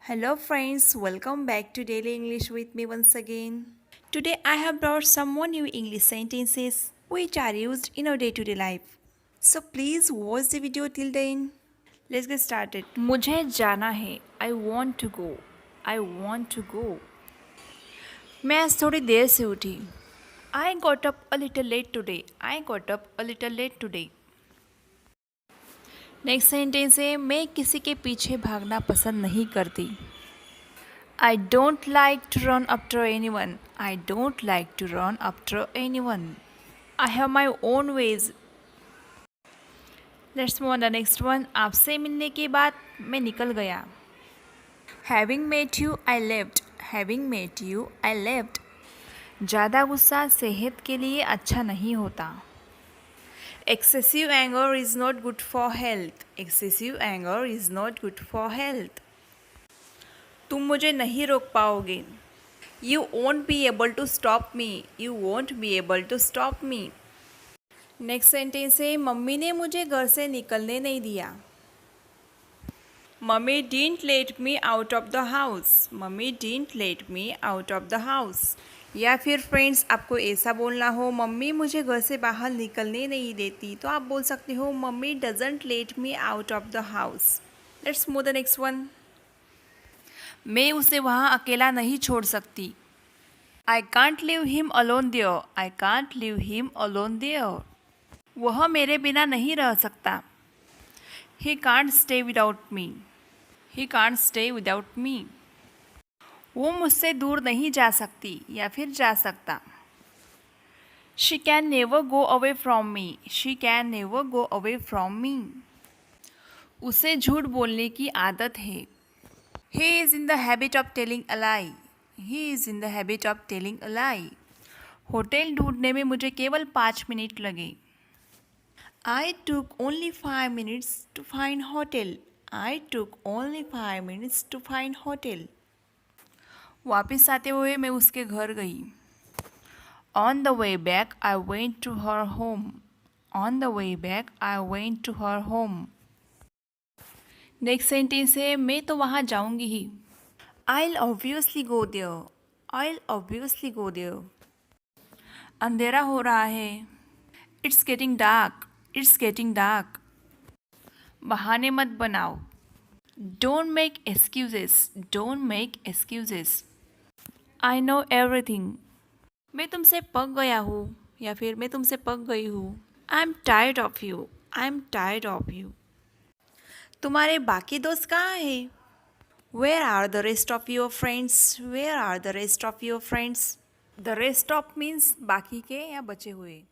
Hello friends, welcome back to Daily English with me once again. Today I have brought some more new English sentences which are used in our day-to-day life. So please watch the video till the end. Let's get started. मुझे जाना है. I want to go. I want to go. मैं आज थोड़ी देर से उठी. I got up a little late today. I got up a little late today. Next sentence है मैं किसी के पीछे भागना पसंद नहीं करती. I don't like to run after anyone. I don't like to run after anyone. I have my own ways. Let's move on the next one. आपसे मिलने के बाद मैं निकल गया. Having met you, I left. Having met you, I left. ज़्यादा गुस्सा सेहत के लिए अच्छा नहीं होता. Excessive anger is not good for health. Excessive anger is not good for health. तुम मुझे नहीं रोक पाओगे. You won't be able to stop me. You won't be able to stop me. Next sentence है मम्मी ने मुझे घर से निकलने नहीं दिया. Mummy didn't let me out of the house. Mummy didn't let me out of the house. या फिर फ्रेंड्स आपको ऐसा बोलना हो मम्मी मुझे घर से बाहर निकलने नहीं देती तो आप बोल सकते हो mummy doesn't let me out of the house. Let's move the next one. मैं उसे वहाँ अकेला नहीं छोड़ सकती. I can't leave him alone there. I can't leave him alone there. वह मेरे बिना नहीं रह सकता. He can't stay without me. He can't stay without me. वो मुझसे दूर नहीं जा सकती या फिर जा सकता. She can never go away from me. She can never go away from me. उसे झूठ बोलने की आदत है. He is in the habit of telling a lie. He is in the habit of telling a lie. Hotel ढूंढने में मुझे केवल 5 मिनट लगे. I took only 5 minutes to find hotel. I took only 5 minutes to find hotel. वापस आते हुए मैं उसके घर गई. On the way back I went to her home. On the way back I went to her home. Next sentence है मैं तो वहाँ जाऊँगी ही. I'll obviously go there. I'll obviously go there. अंधेरा हो रहा है. It's getting dark. It's getting dark. बहाने मत बनाओ. Don't make excuses. Don't make excuses. I know everything. मैं तुमसे पक गया हूँ या फिर मैं तुमसे पक गई हूँ. I'm tired of you. I'm tired of you. तुम्हारे बाकी दोस्त कहाँ हैं? Where are the rest of your friends? Where are the rest of your friends? The rest of means बाकी के या बचे हुए.